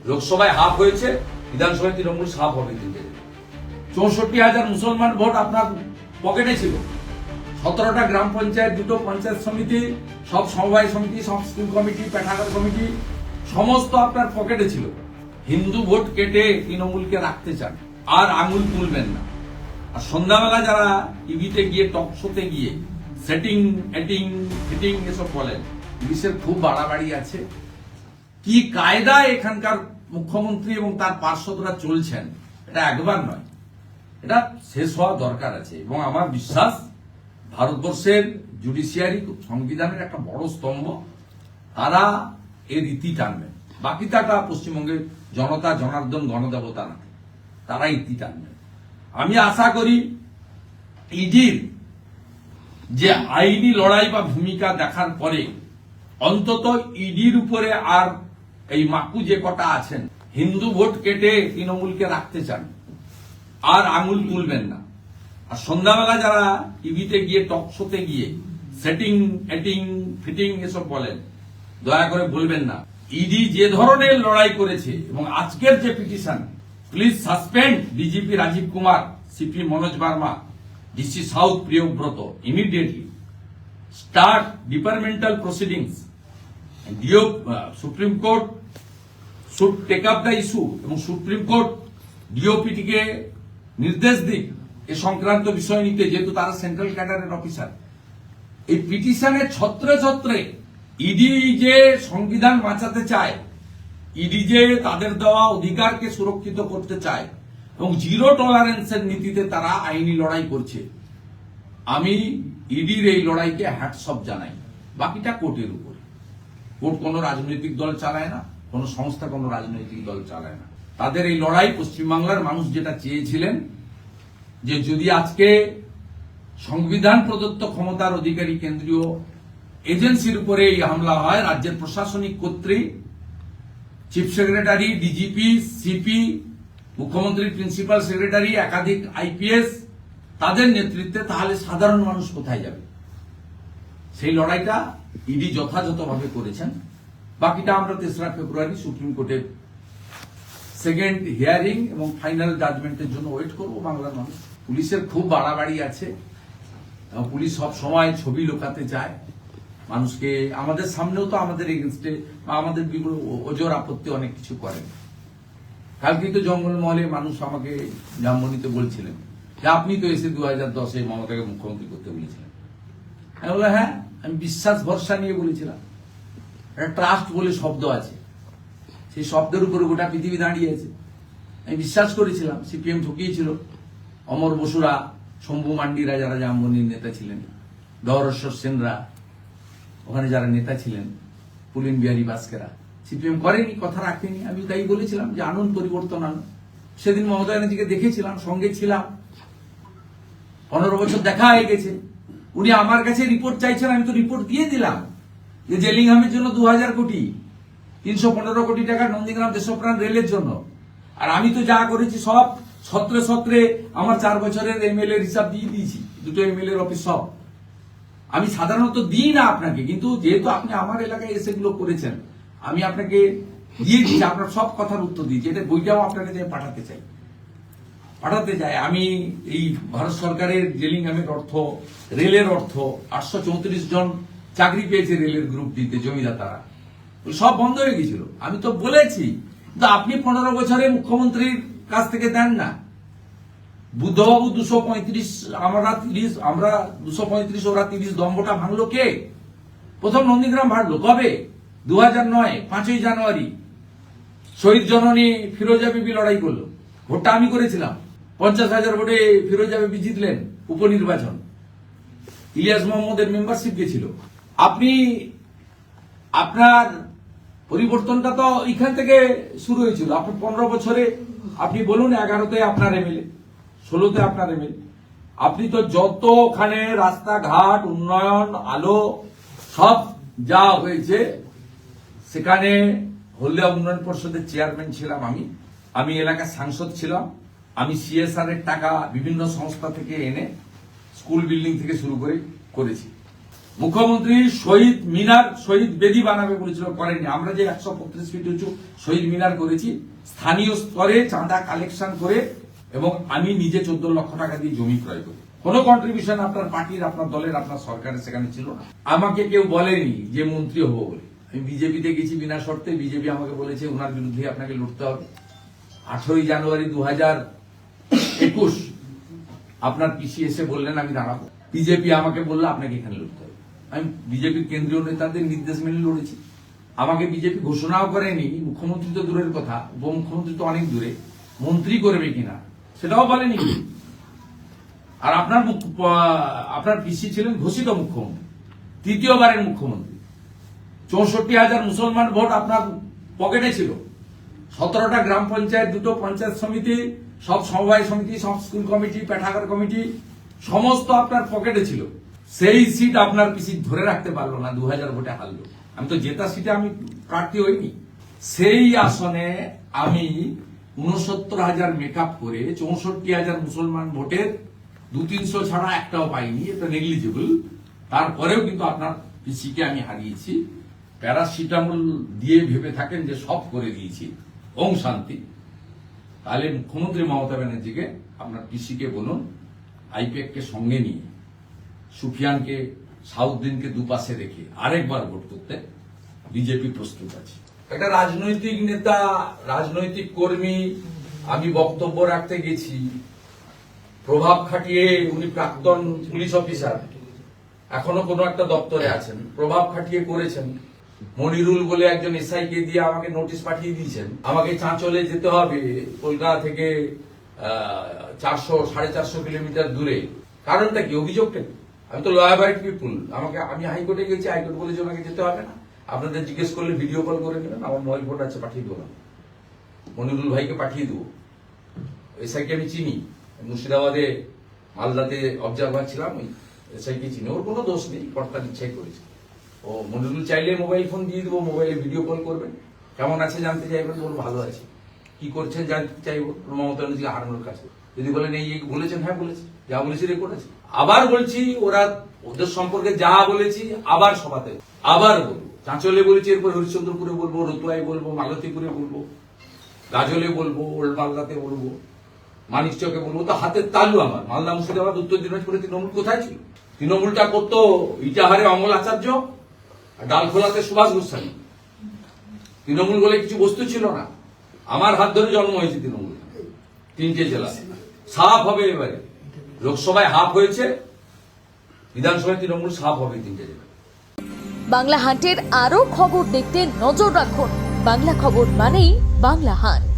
লোকসভায় হাফ হয়েছে, বিধানসভায় তৃণমূল হাফ হবে। 64,000 মুসলমান ভোট আপনার পকেটে ছিল। 17টা গ্রাম পঞ্চায়েত, 2টো পঞ্চায়েত সমিতি, সব সমবায় সমিতি, সব স্কুল কমিটি, পেঠাগার কমিটি, সমস্ত আপনার পকেটে ছিল। হিন্দু ভোট কেটে তৃণমূলকে রাখতে চান, আর আঙুল তুলবেন না। আর সন্ধ্যাবেলা যারা টিভিতে গিয়ে, টক শোতে গিয়ে সেটিং, এটিং, ফিটিং এসব বলেন, পুলিশের খুব বাড়াবাড়ি আছে। কি কায়দায় এখানকার মুখ্যমন্ত্রী এবং তার পার্শ্বদরা চলছেন, এটা একবার নয়, এটা শেষ হওয়া দরকার আছে। এবং আমার বিশ্বাস ভারতবর্ষের জুডিশিয়ারি সংবিধানের একটা বড় স্তম্ভ, তারা এর ইতি টানবেন। বাকিটাটা পশ্চিমবঙ্গের জনতা, জনার্দন, গণদেবতা না, তারা ইতি টানবেন। আমি আশা করি ইডির যে আইনি লড়াই বা ভূমিকা দেখার পরে অন্তত ইডির উপরে আর এই মাকু যে কটা আছেন, হিন্দু ভোট কেটে তৃণমূলকে রাখতে চান, আর আঙুল তুলবেন না। আর সন্ধ্যাবেলা যারা টিভিতে গিয়ে, টক শোতে গিয়ে সেটিং, এটিং, ফিটিং এসব বলেন, দয়া করে বলবেন না। ইডি যে ধরনের লড়াই করেছে, এবং আজকের যে petition, please suspend DGP Rajeev Kumar, CP Manoj Verma, DC south Priyabrata, immediately start departmental proceedings, supreme court should take up the issue, এবং সুপ্রিম কোর্ট ডিওপিটিকে নির্দেশ দিক এ সংক্রান্ত বিষয় নিতে, যেহেতু তারা সেন্ট্রাল ক্যাডারের অফিসার। এই পিটিশনের ছত্রে ছত্রে ইডি যে সংবিধান বাঁচাতে চায়, ইডি যে তাদের দেওয়া অধিকারকে সুরক্ষিত করতে চায়, এবং জিরো টলারেন্সের নীতিতে তারা আইনি লড়াই করছে। আমি ইডির এই লড়াইকে হ্যাটস অফ জানাই। বাকিটা কোর্টের উপর। কোর্ট কোনো রাজনৈতিক দল চালায় না, কোনো সংস্থা কোনো রাজনৈতিক দল চালায় না। তাদের এই লড়াই পশ্চিমবাংলার মানুষ যেটা চেয়েছিলেন, যে যদি আজকে সংবিধান প্রদত্ত ক্ষমতার অধিকারী কেন্দ্রীয় এজেন্সির উপরে এই হামলা হয়, রাজ্যের প্রশাসনিক কর্তৃ, চিফ সেক্রেটারি, ডিজিপি, সিপি, মুখ্যমন্ত্রীর প্রিন্সিপাল সেক্রেটারি, একাধিক আইপিএস, তাদের নেতৃত্বে, তাহলে সাধারণ মানুষ কোথায় যাবে? সেই লড়াইটা ইডি যথাযথভাবে করেছেন। বাকিটা আমরা 3রা ফেব্রুয়ারি সুপ্রিম কোর্টের সেকেন্ড হিয়ারিং এবং ফাইনাল জাজমেন্টের জন্য ওয়েট করব। বাংলার মানুষ, পুলিশের খুব বাড়াবাড়ি আছে। পুলিশ সব সময় ছবি লোকাতে চায় মানুষকে। আমাদের সামনেও তো আমাদের এগেনস্টে বা আমাদের ওজোর আপত্তি অনেক কিছু করেন। কালকে তো জঙ্গলমহলে মানুষ আমাকে জামবনিতে বলছিলেন যে আপনি তো এসে 2010-এ মমতাকে মুখ্যমন্ত্রী করতে বলেছিলেন। আমি বললাম হ্যাঁ, আমি বিশ্বাস ভরসা নিয়ে বলেছিলাম। একটা ট্রাস্ট বলে শব্দ আছে, সেই শব্দের উপরে গোটা পৃথিবী দাঁড়িয়ে আছে। আমি বিশ্বাস করেছিলাম। সিপিএম ঠকিয়েছিল। অমর বসুরা, শম্ভু মান্ডিরা, যারা জামবনির নেতা ছিলেন, গৌরেশ্বর সেনরা, ওখানে যারা নেতা ছিলেন, পুলিন বিহারী বাস্কেরা, সিপিএম করেনি, কথা রাখেনি। আমি তাই বলেছিলাম যে আনুন, পরিবর্তন আনুন। সেদিন মমতা ব্যানার্জিকে দেখেছিলাম, সঙ্গে ছিলাম। 15 বছর দেখা হয়ে গেছে। উনি আমার কাছে রিপোর্ট চাইছেন, আমি তো রিপোর্ট দিয়ে দিলাম যে জেলিংহামের জন্য 2000 কোটি, 315 কোটি টাকা নন্দীগ্রাম দেশপ্রাণ রেলের জন্য। আর আমি তো যা করেছি সব ছত্রে ছত্রে আমার 4 বছরের এমএলএ হিসাব দিয়ে দিয়েছি, 2টো এমএলএ অফিস সব। আমি সাধারণত দিই না আপনাকে, কিন্তু যেহেতু আপনি আমার এলাকায় এসে গুলো করেছেন, আমি আপনাকে দিয়ে দিচ্ছি। আপনার সব কথার উত্তর দিয়েছি। এটা বইটাও আপনাকে পাঠাতে চাই। আমি এই ভারত সরকারের জেলিংহামের অর্থ, রেলের অর্থ, 834 জন চাকরি পেয়েছে রেলের গ্রুপ ডিতে জমিদাতারা, সব বন্ধ হয়ে গেছিল। আমি তো বলেছি, কিন্তু আপনি 15 বছরে মুখ্যমন্ত্রীর কাছ থেকে দেন না। বুদ্ধবাবু 235, আমরা 30, আমরা 235, ওরা 30, দম্ভটা ভাঙলো কে? প্রথম নন্দীগ্রাম ভাঙলো কবে? 2009, 5ই জানুয়ারি। শহীদ জননী ফিরোজা বিবি লড়াই করলো। ভোটটা আমি করেছিলাম। 50,000 ভোটে ফিরোজা বিবি জিতলেন উপনির্বাচন। ইলিয়াস মোহাম্মদের মেম্বারশিপ গেছিল। আপনি আপনার পরিবর্তনটা তো এখান থেকে শুরু হয়েছিল। আপনি 15 বছরে, আপনি বলুন 11তে আপনার এমএলএ, 16তে আপনার এমএলএ। আপনি তো যতখানে রাস্তাঘাট, উন্নয়ন, আলো সব যা হয়েছে, সেখানে হলদিয়া উন্নয়ন পরিষদের চেয়ারম্যান ছিলাম আমি এলাকার সাংসদ ছিলাম। আমি সিএসআর এর টাকা বিভিন্ন সংস্থা থেকে এনে স্কুল বিল্ডিং থেকে শুরু করে করেছি। মুখ্যমন্ত্রী শহীদ মিনার, শহীদ বেদি বানাবে বলেছিল, করেনি। আমরা যে 135 ফিট উঁচু শহীদ মিনার করেছি স্থানীয় স্তরে চাঁদা কালেকশন করে, এবং আমি নিজে 14 লক্ষ টাকা দিয়ে জমি ক্রয় করি। কোনো কন্ট্রিবিউশন আপনার পার্টির, আপনার দলের, আপনার সরকারের সেখানে ছিল না। আমাকে কেউ বলেনি যে মন্ত্রী হবো বলে। আমি বিজেপিতে গেছি বিনা শর্তে। বিজেপি আমাকে বলেছে ওনার বিরুদ্ধে আপনাকে লড়তে হবে। 18 জানুয়ারি 2021 আপনার পিসি এসে বললেন আমি দাঁড়াবো। বিজেপি আমাকে বললো আপনাকে এখানে লড়তে হবে। আমি বিজেপির কেন্দ্রীয় নেতাদের নির্দেশ মেনে লড়েছি। আমাকে বিজেপি ঘোষণাও করেনি, মুখ্যমন্ত্রী তো দূরের কথা, উপমুখ্যমন্ত্রী তো অনেক দূরে, মন্ত্রী করবে কিনা সেটাও বলেনি। আর আপনার পিসি ছিলেন ঘোষিত মুখ্যমন্ত্রী, তৃতীয়বারের মুখ্যমন্ত্রী। 64,000 মুসলমান ভোট আপনার পকেটে ছিল। 17টা গ্রাম পঞ্চায়েত, 2টো পঞ্চায়েত সমিতি, সব সমবায় সমিতি, সব স্কুল কমিটি, পাঠাগার কমিটি, সমস্ত আপনার পকেটে ছিল। সেই সিট আপনার পিসি ধরে রাখতে পারলো না, 2000 ভোটে হারলো। আমি তো জেতা সিটে আমি প্রার্থী হইনি। সেই আসনে আমি 69,000 মেকআপ করে 64,000 মুসলমান ভোটের 200-300 ছাড়া একটাও পাইনি, এটা নেগলিজেবল। তারপরেও কিন্তু আপনার পিসিকে আমি হারিয়েছি। প্যারাসিটামল দিয়ে ভেবে থাকেন যে সব করে দিয়েছি, ওম শান্তি। তাহলে মুখ্যমন্ত্রী মমতা ব্যানার্জিকে, আপনার পিসিকে বলুন আইপ্যাক কে সঙ্গে নিয়ে সুফিয়ানকে, সাউদ্দিনকে দুপাশে রেখে আরেকবার ভোট করতে বিজেপি প্রস্তুত আছে। একটা রাজনৈতিক নেতা, রাজনৈতিক কর্মী, আমি বক্তব্য রাখতে গেছি, প্রভাব খাটিয়ে, উনি প্রাক্তন পুলিশ অফিসার, এখনো কোনো একটা দপ্তরে আছেন, প্রভাব খাটিয়ে করেছেন। মনিরুল বলে একজন এসআই কে দিয়ে আমাকে নোটিশ পাঠিয়ে দিয়েছেন, আমাকে চাঁচলে যেতে হবে কলকাতা থেকে 400-450 কিলোমিটার দূরে। কারণটা কি, অভিযোগটা কি? আমি তো ল অ্যাবাইড পিপুল, আমি হাইকোর্টে গেছি, হাইকোর্ট বলেছে ওনাকে যেতে হবে না, আপনাদের জিজ্ঞেস করলে ভিডিও কল করে নেবেন, আমার মোবাইল ফোন আছে, পাঠিয়ে দেবো। মনিরুল ভাইকে পাঠিয়ে দেবো। এসআইকে আমি চিনি, মুর্শিদাবাদে মালদাতে অবজারভার ছিলাম, ওই এসআইকে চিনি, ওর কোনো দোষ নেই, কর্তার ইচ্ছাই করেছে। ও মনিরুল চাইলে মোবাইল ফোন দিয়ে দেবো, মোবাইলে ভিডিও কল করবেন, কেমন আছে জানতে চাইবেন, বলবো ভালো আছে, কি করছেন জানতে চাইবো, মমতা ব্যানার্জি হারানোর কাছে। যদি বলেন এই বলেছেন, হ্যাঁ বলেছি, যা বলেছি রেকর্ড আছে। আবার বলছি, ওদের সম্পর্কে যা বলেছি আবার সভাতে আবার বলবো। চাঁচলে বলেছি, এরপর হরিশ্চন্দ্রপুরে বলবো, রতুয়ায় বলবো, মালতীপুরে বলবো, গাজলে বলবো, ওল্ড মালদাতে বলবো, মানিকচকে বলবো। তো হাতের তালু আমার। মালদা, মুর্শিদাবাদ, উত্তর দিনাজপুরে তৃণমূল কোথায় ছিল? তৃণমূলটা করতো ইটাহারে অমল আচার্য, আর ডালখোলাতে সুভাষ গোস্বামী। তৃণমূল বলে কিছু বস্তু ছিল না। আমার হাত ধরে জন্ম হয়েছে তৃণমূল। 3টে জেলা সাফ হবে এবারে। লোকসভায় হাফ হয়েছে, বিধানসভায় তৃণমূল সাফ হবে 3টে জেলা। বাংলা হান্টের আরো খবর দেখতে নজর রাখুন। বাংলা খবর মানেই বাংলা হান্ট।